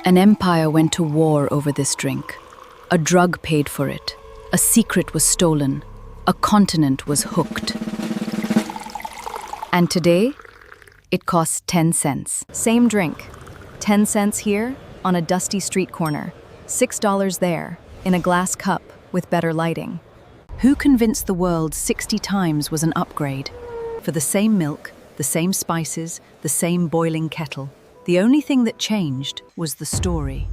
An empire went to war over this drink. A drug paid for it. A secret was stolen. A continent was hooked. And today, it costs 10 cents. Same drink. 10 cents here, on a dusty street corner. $6 there, in a glass cup with better lighting. Who convinced the world 60 times was an upgrade? For the same milk, the same spices, the same boiling kettle. The only thing that changed was the story.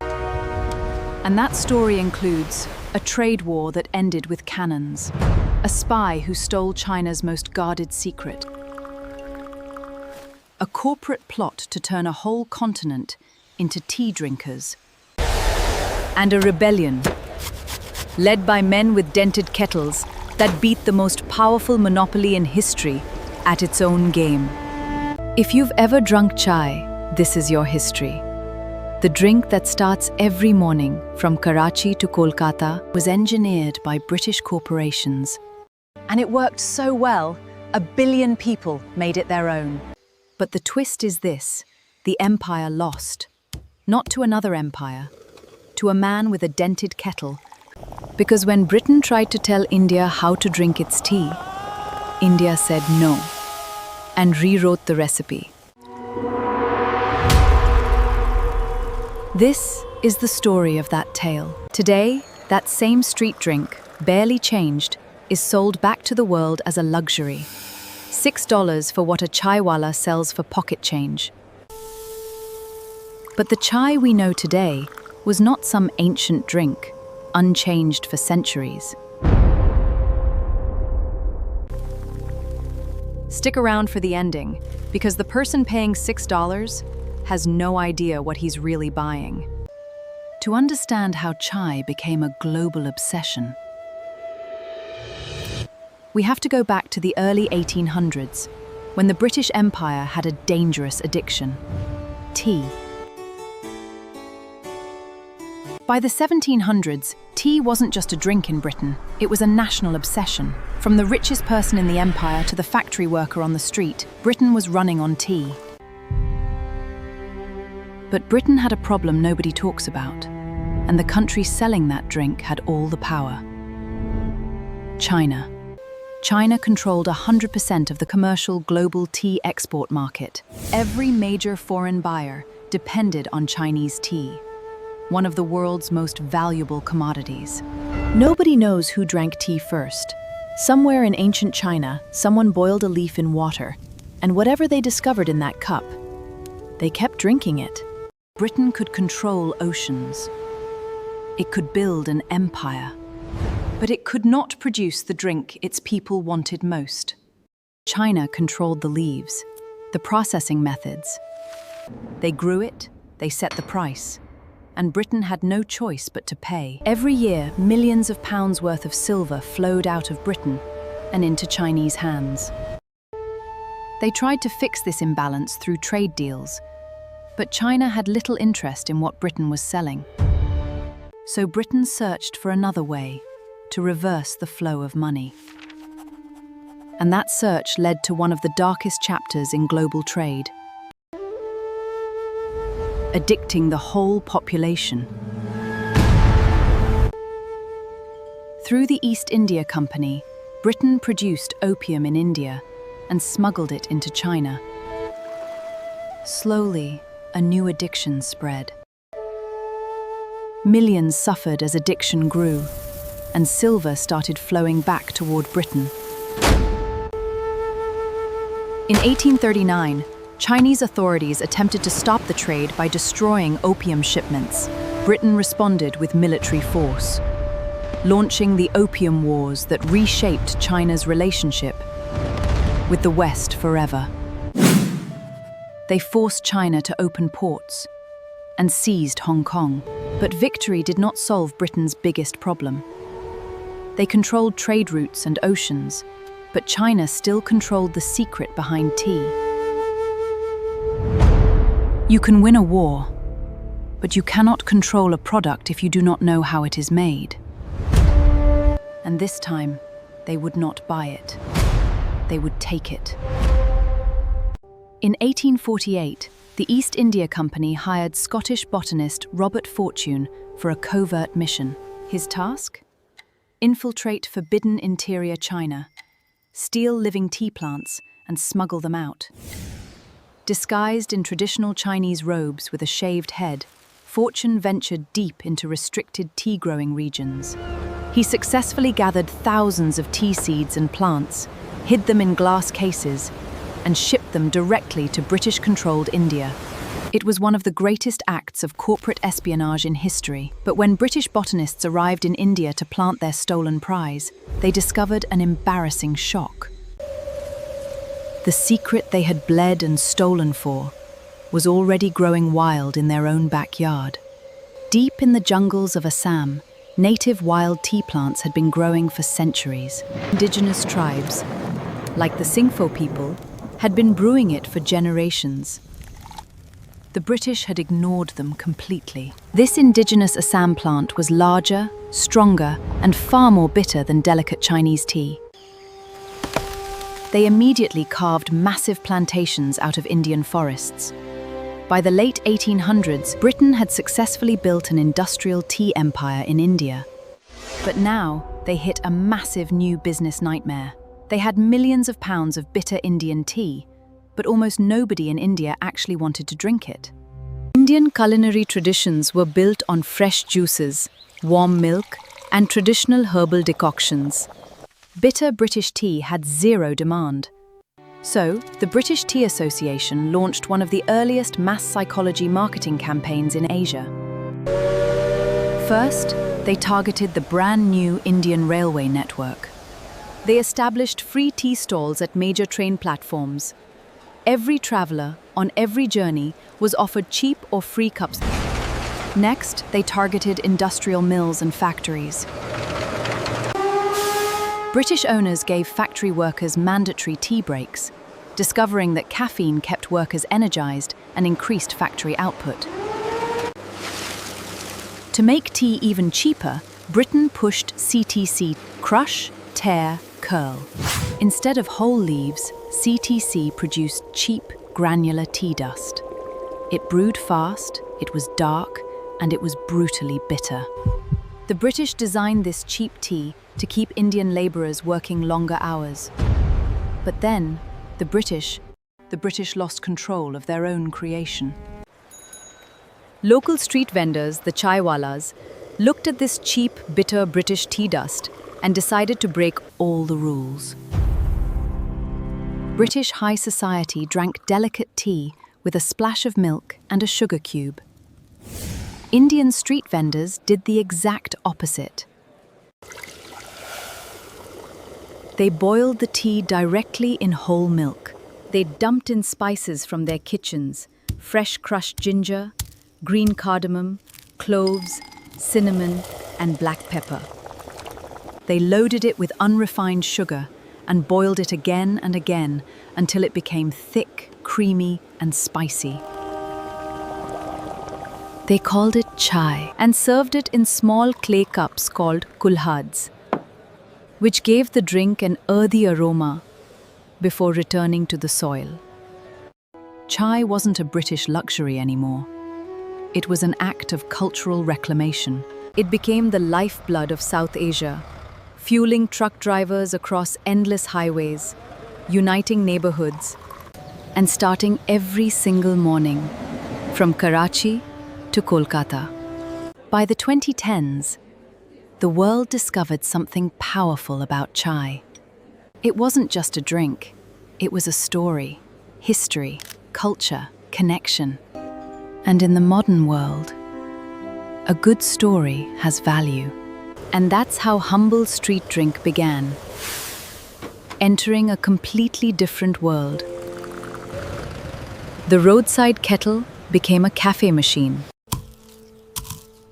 And that story includes a trade war that ended with cannons, a spy who stole China's most guarded secret, a corporate plot to turn a whole continent into tea drinkers, and a rebellion led by men with dented kettles that beat the most powerful monopoly in history at its own game. If you've ever drunk chai, this is your history. The drink that starts every morning from Karachi to Kolkata was engineered by British corporations. And it worked so well, 1 billion people made it their own. But the twist is this: the empire lost. Not to another empire, to a man with a dented kettle. Because when Britain tried to tell India how to drink its tea, India said no and rewrote the recipe. This is the story of that tale. Today, that same street drink, barely changed, is sold back to the world as a luxury. $6 for what a chaiwala sells for pocket change. But the chai we know today was not some ancient drink, unchanged for centuries. Stick around for the ending, because the person paying $6 has no idea what he's really buying. To understand how chai became a global obsession, we have to go back to the early 1800s, when the British Empire had a dangerous addiction: tea. By the 1700s, tea wasn't just a drink in Britain, it was a national obsession. From the richest person in the empire to the factory worker on the street, Britain was running on tea. But Britain had a problem nobody talks about, and the country selling that drink had all the power. China. China controlled 100% of the commercial global tea export market. Every major foreign buyer depended on Chinese tea, one of the world's most valuable commodities. Nobody knows who drank tea first. Somewhere in ancient China, someone boiled a leaf in water, and whatever they discovered in that cup, they kept drinking it. Britain could control oceans. It could build an empire. But it could not produce the drink its people wanted most. China controlled the leaves, the processing methods. They grew it, they set the price, and Britain had no choice but to pay. Every year, millions of pounds worth of silver flowed out of Britain and into Chinese hands. They tried to fix this imbalance through trade deals, but China had little interest in what Britain was selling. So Britain searched for another way to reverse the flow of money. And that search led to one of the darkest chapters in global trade: addicting the whole population. Through the East India Company, Britain produced opium in India and smuggled it into China. Slowly, a new addiction spread. Millions suffered as addiction grew, and silver started flowing back toward Britain. In 1839, Chinese authorities attempted to stop the trade by destroying opium shipments. Britain responded with military force, launching the Opium Wars that reshaped China's relationship with the West forever. They forced China to open ports and seized Hong Kong. But victory did not solve Britain's biggest problem. They controlled trade routes and oceans, but China still controlled the secret behind tea. You can win a war, but you cannot control a product if you do not know how it is made. And this time, they would not buy it. They would take it. In 1848, the East India Company hired Scottish botanist Robert Fortune for a covert mission. His task? Infiltrate forbidden interior China, steal living tea plants, and smuggle them out. Disguised in traditional Chinese robes with a shaved head, Fortune ventured deep into restricted tea-growing regions. He successfully gathered thousands of tea seeds and plants, hid them in glass cases, and shipped them directly to British-controlled India. It was one of the greatest acts of corporate espionage in history, but when British botanists arrived in India to plant their stolen prize, they discovered an embarrassing shock. The secret they had bled and stolen for was already growing wild in their own backyard. Deep in the jungles of Assam, native wild tea plants had been growing for centuries. Indigenous tribes, like the Singfo people, had been brewing it for generations. The British had ignored them completely. This indigenous Assam plant was larger, stronger, and far more bitter than delicate Chinese tea. They immediately carved massive plantations out of Indian forests. By the late 1800s, Britain had successfully built an industrial tea empire in India. But now, they hit a massive new business nightmare. They had millions of pounds of bitter Indian tea, but almost nobody in India actually wanted to drink it. Indian culinary traditions were built on fresh juices, warm milk, and traditional herbal decoctions. Bitter British tea had zero demand. So, the British Tea Association launched one of the earliest mass psychology marketing campaigns in Asia. First, they targeted the brand new Indian railway network. They established free tea stalls at major train platforms. Every traveller, on every journey, was offered cheap or free cups. Next, they targeted industrial mills and factories. British owners gave factory workers mandatory tea breaks, discovering that caffeine kept workers energized and increased factory output. To make tea even cheaper, Britain pushed CTC, crush, tear, curl. Instead of whole leaves, CTC produced cheap, granular tea dust. It brewed fast, it was dark, and it was brutally bitter. The British designed this cheap tea to keep Indian labourers working longer hours. But then, the British lost control of their own creation. Local street vendors, the Chaiwalas, looked at this cheap, bitter British tea dust and decided to break all the rules. British high society drank delicate tea with a splash of milk and a sugar cube. Indian street vendors did the exact opposite. They boiled the tea directly in whole milk. They dumped in spices from their kitchens, fresh crushed ginger, green cardamom, cloves, cinnamon, and black pepper. They loaded it with unrefined sugar and boiled it again and again until it became thick, creamy, and spicy. They called it chai and served it in small clay cups called kulhads, which gave the drink an earthy aroma before returning to the soil. Chai wasn't a British luxury anymore. It was an act of cultural reclamation. It became the lifeblood of South Asia, fueling truck drivers across endless highways, uniting neighborhoods, and starting every single morning, from Karachi to Kolkata. By the 2010s, the world discovered something powerful about chai. It wasn't just a drink, it was a story, history, culture, connection. And in the modern world, a good story has value. And that's how humble street drink began, entering a completely different world. The roadside kettle became a cafe machine.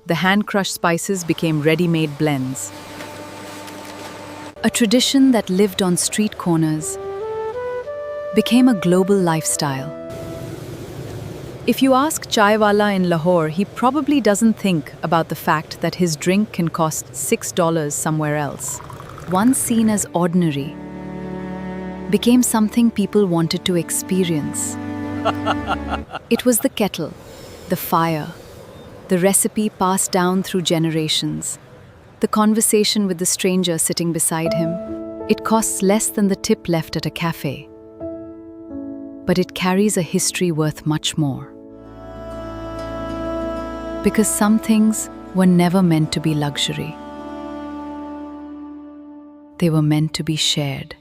The hand-crushed spices became ready-made blends. A tradition that lived on street corners became a global lifestyle. If you ask Chaiwala in Lahore, he probably doesn't think about the fact that his drink can cost $6 somewhere else. Once seen as ordinary, became something people wanted to experience. It was the kettle, the fire, the recipe passed down through generations, the conversation with the stranger sitting beside him. It costs less than the tip left at a cafe, but it carries a history worth much more. Because some things were never meant to be luxury. They were meant to be shared.